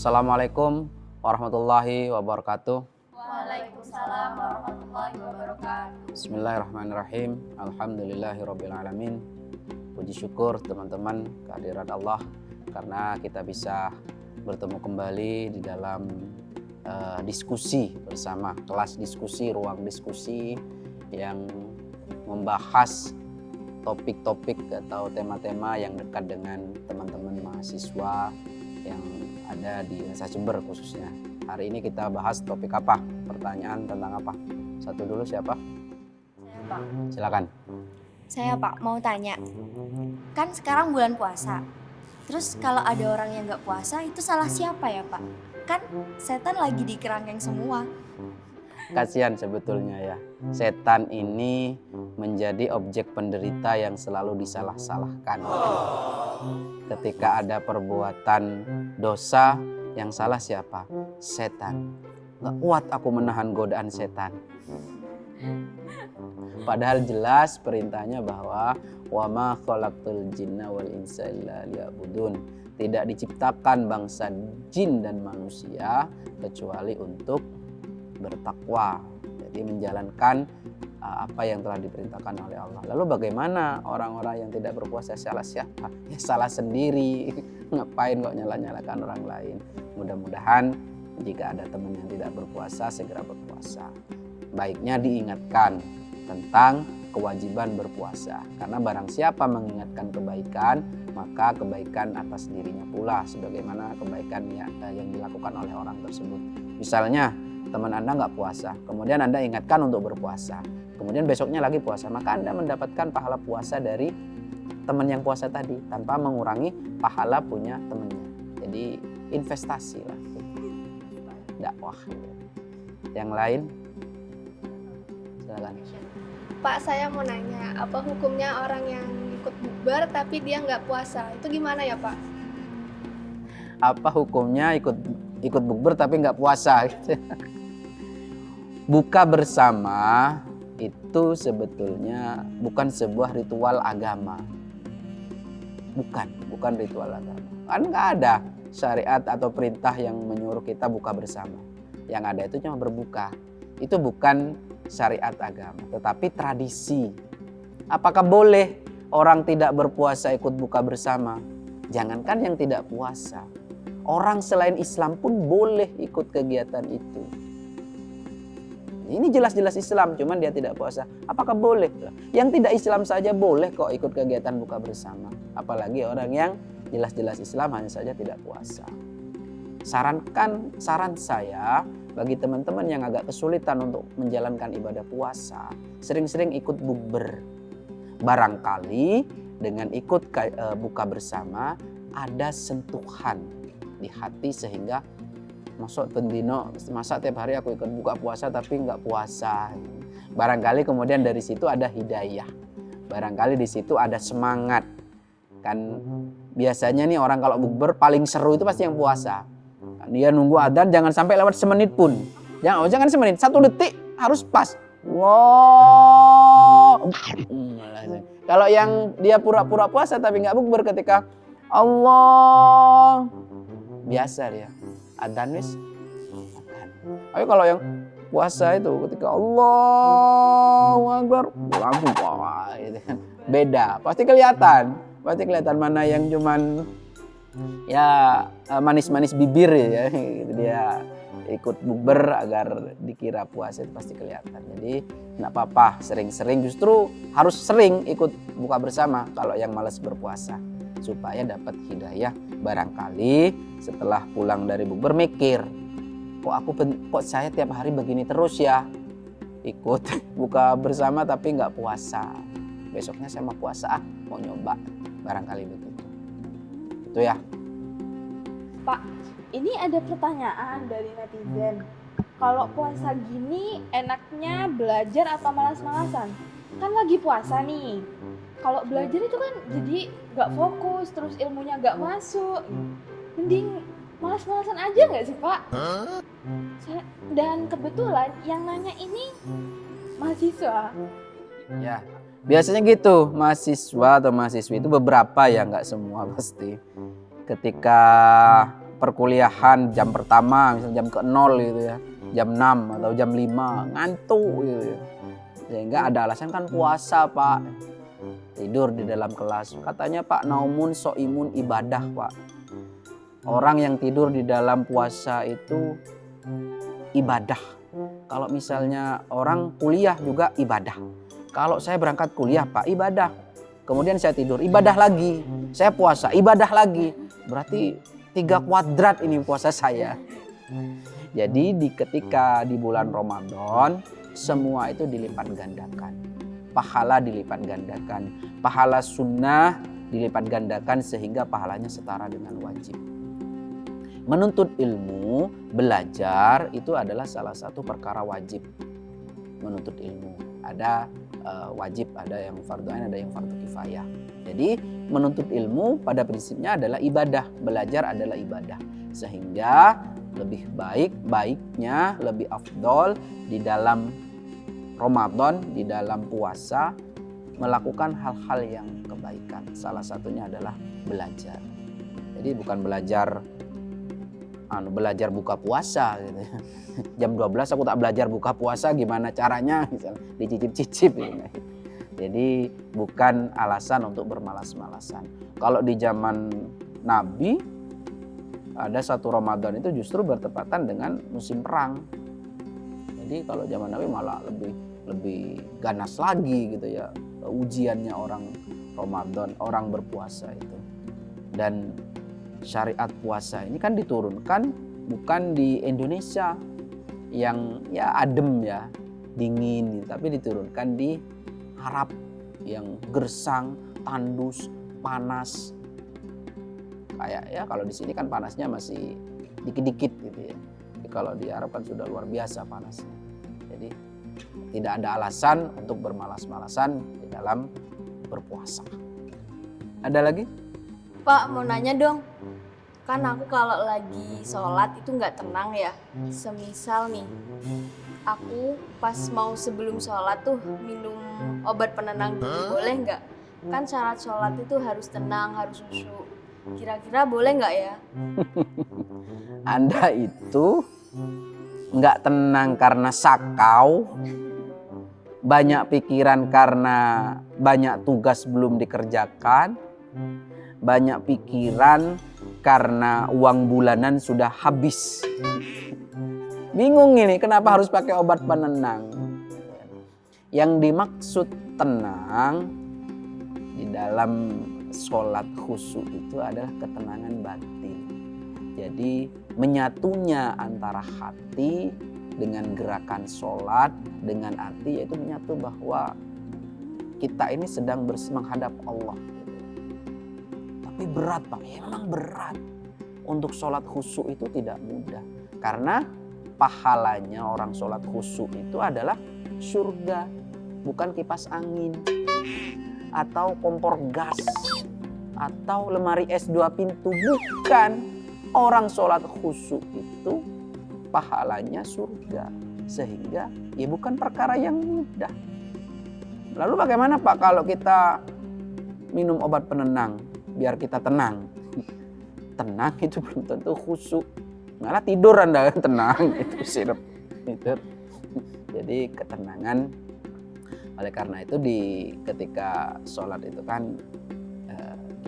Assalamualaikum warahmatullahi wabarakatuh. Waalaikumsalam warahmatullahi wabarakatuh. Bismillahirrahmanirrahim. Alhamdulillahirabbil alamin. Puji syukur teman-teman kehadirat Allah karena kita bisa bertemu kembali di dalam diskusi bersama, kelas diskusi, ruang diskusi yang membahas topik-topik atau tema-tema yang dekat dengan teman-teman mahasiswa yang ada di Universitas Jember khususnya. Hari ini kita bahas topik apa? Pertanyaan tentang apa? Satu dulu siapa? Saya Pak. Silakan. Saya Pak mau tanya, kan sekarang bulan puasa. Terus kalau ada orang yang nggak puasa itu salah siapa ya Pak? Kan setan lagi di kerangkeng semua. Kasihan sebetulnya ya. Setan ini menjadi objek penderita yang selalu disalah-salahkan. Ketika ada perbuatan dosa, yang salah siapa? Setan. Gak kuat aku menahan godaan setan. Padahal jelas perintahnya bahwa wa ma khalaqtul jinna wal insa illa liya'budun. Tidak diciptakan bangsa jin dan manusia kecuali untuk bertakwa. Jadi menjalankan apa yang telah diperintahkan oleh Allah. Lalu bagaimana orang-orang yang tidak berpuasa, salah siapa? Ya salah sendiri. Ngapain kok nyala-nyalakan orang lain? Mudah-mudahan jika ada teman yang tidak berpuasa segera berpuasa. Baiknya diingatkan tentang kewajiban berpuasa. Karena barang siapa mengingatkan kebaikan, maka kebaikan atas dirinya pula sebagaimana kebaikan yang dilakukan oleh orang tersebut. Misalnya teman Anda nggak puasa, kemudian Anda ingatkan untuk berpuasa, kemudian besoknya lagi puasa, maka Anda mendapatkan pahala puasa dari teman yang puasa tadi tanpa mengurangi pahala punya temannya. Jadi investasi lah, dakwah. Yang lain, silakan. Pak, saya mau nanya, apa hukumnya orang yang ikut bukber tapi dia nggak puasa? Itu gimana ya Pak? Apa hukumnya ikut bukber tapi nggak puasa? Buka bersama itu sebetulnya bukan sebuah ritual agama. Bukan ritual agama. Kan nggak ada syariat atau perintah yang menyuruh kita buka bersama. Yang ada itu cuma berbuka. Itu bukan syariat agama, tetapi tradisi. Apakah boleh orang tidak berpuasa ikut buka bersama? Jangankan yang tidak puasa, orang selain Islam pun boleh ikut kegiatan itu. Ini jelas-jelas Islam, cuman dia tidak puasa. Apakah boleh? Yang tidak Islam saja boleh kok ikut kegiatan buka bersama. Apalagi orang yang jelas-jelas Islam hanya saja tidak puasa. Saran saya bagi teman-teman yang agak kesulitan untuk menjalankan ibadah puasa, sering-sering ikut bukber. Barangkali dengan ikut buka bersama ada sentuhan di hati sehingga masuk pendino, masa tiap hari aku ikut buka puasa tapi nggak puasa. Barangkali kemudian dari situ ada hidayah. Barangkali di situ ada semangat. Kan biasanya nih orang kalau bukber paling seru itu pasti yang puasa. Dia nunggu adzan jangan sampai lewat semenit pun. Jangan semenit, 1 detik harus pas. Wow. Kalau yang dia pura-pura puasa tapi nggak bukber ketika Allah biasa dia. Adzan wis. Ayo kalau yang puasa itu ketika Allahu Akbar langsung wah gitu kan. Beda, pasti kelihatan mana yang cuman ya manis-manis bibir ya gitu, dia ikut bukber agar dikira puasa itu pasti kelihatan. Jadi enggak apa-apa, sering-sering, justru harus sering ikut buka bersama kalau yang malas berpuasa supaya dapat hidayah. Barangkali setelah pulang dari bukber mikir, kok saya tiap hari begini terus ya, ikut buka bersama tapi nggak puasa, besoknya saya mau puasa mau nyoba, barangkali begitu. Itu ya. Pak, ini ada pertanyaan dari netizen. Kalau puasa gini enaknya belajar atau malas-malasan? Kan lagi puasa nih. Kalau belajar itu kan jadi gak fokus, terus ilmunya gak masuk. Mending malas-malasan aja gak sih Pak? Dan kebetulan yang nanya ini mahasiswa. Ya, biasanya gitu, mahasiswa atau mahasiswi itu beberapa ya, nggak semua pasti. Ketika perkuliahan jam pertama, misalnya jam ke-0 gitu ya, jam 6 atau jam 5, ngantuk gitu ya. Sehingga ada alasan kan puasa Pak, tidur di dalam kelas. Katanya Pak, naumun so'imun ibadah Pak. Orang yang tidur di dalam puasa itu ibadah. Kalau misalnya orang kuliah juga ibadah. Kalau saya berangkat kuliah Pak, ibadah. Kemudian saya tidur, ibadah lagi. Saya puasa, ibadah lagi. Berarti 3 kuadrat ini puasa saya. Jadi ketika di bulan Ramadan, semua itu dilipat gandakan. Pahala dilipat gandakan. Pahala sunnah dilipat gandakan sehingga pahalanya setara dengan wajib. Menuntut ilmu, belajar itu adalah salah satu perkara wajib. Menuntut ilmu. Ada wajib, ada yang fardu ain, ada yang fardu kifayah. Jadi menuntut ilmu pada prinsipnya adalah ibadah. Belajar adalah ibadah. Sehingga lebih baiknya, lebih afdol di dalam Ramadan, di dalam puasa melakukan hal-hal yang kebaikan. Salah satunya adalah belajar. Jadi bukan belajar buka puasa gitu. Jam 12 aku tak belajar buka puasa, gimana caranya misalnya dicicip-cicip gitu. Jadi bukan alasan untuk bermalas-malasan. Kalau di zaman Nabi ada satu Ramadan itu justru bertepatan dengan musim perang. Jadi kalau zaman Nabi malah lebih ganas lagi gitu ya ujiannya orang Ramadan, orang berpuasa itu. Dan syariat puasa ini kan diturunkan bukan di Indonesia yang ya adem ya, dingin, tapi diturunkan di Arab yang gersang, tandus, panas. Kayak ya kalau di sini kan panasnya masih dikit-dikit gitu ya. Tapi kalau di Arab kan sudah luar biasa panasnya. Jadi tidak ada alasan untuk bermalas-malasan di dalam berpuasa. Ada lagi? Pak, mau nanya dong. Kan aku kalau lagi sholat itu nggak tenang ya. Semisal nih, aku pas mau sebelum sholat tuh minum obat penenang diri, boleh nggak? Kan syarat sholat itu harus tenang, harus khusyuk. Kira-kira boleh nggak ya? Anda itu nggak tenang karena sakau, banyak pikiran karena banyak tugas belum dikerjakan, banyak pikiran karena uang bulanan sudah habis. Bingung ini kenapa harus pakai obat penenang. Yang dimaksud tenang di dalam sholat khusyuk itu adalah ketenangan batin. Jadi menyatunya antara hati dengan gerakan sholat dengan hati, yaitu menyatu bahwa kita ini sedang menghadap Allah. Tapi berat Pak, ya memang berat. Untuk sholat khusyuk itu tidak mudah. Karena pahalanya orang sholat khusyuk itu adalah surga. Bukan kipas angin. Atau kompor gas. Atau lemari es 2 pintu. Bukan. Orang sholat khusyuk itu pahalanya surga. Sehingga ya bukan perkara yang mudah. Lalu bagaimana Pak kalau kita minum obat penenang? Biar kita tenang. Tenang itu belum tentu khusyuk. Malah tidur Anda tenang. Itu sirup. Jadi ketenangan. Oleh karena itu ketika sholat itu kan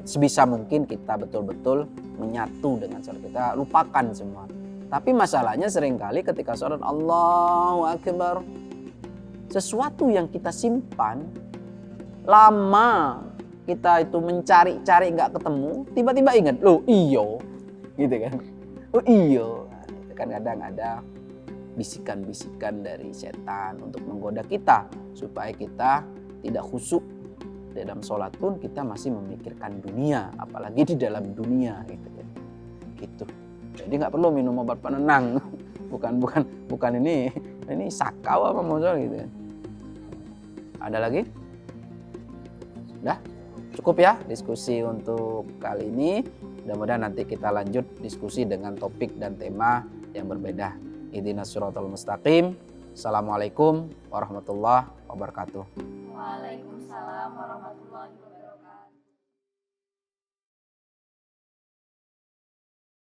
sebisa mungkin kita betul-betul menyatu dengan sholat. Kita lupakan semua. Tapi masalahnya seringkali ketika sholat Allahu Akbar, sesuatu yang kita simpan lama, kita itu mencari-cari nggak ketemu, tiba-tiba ingat, loh iyo, gitu kan? Oh iyo, itu kan kadang ada bisikan-bisikan dari setan untuk menggoda kita supaya kita tidak khusyuk. Dalam sholat pun kita masih memikirkan dunia, apalagi di dalam dunia, gitu. Jadi nggak perlu minum obat penenang, bukan ini sakau apa maksudnya gitu. Ada lagi? Udah? Cukup ya diskusi untuk kali ini. Mudah-mudahan nanti kita lanjut diskusi dengan topik dan tema yang berbeda. Ihdinas siratal mustaqim. Assalamualaikum warahmatullahi wabarakatuh. Waalaikumsalam warahmatullahi wabarakatuh.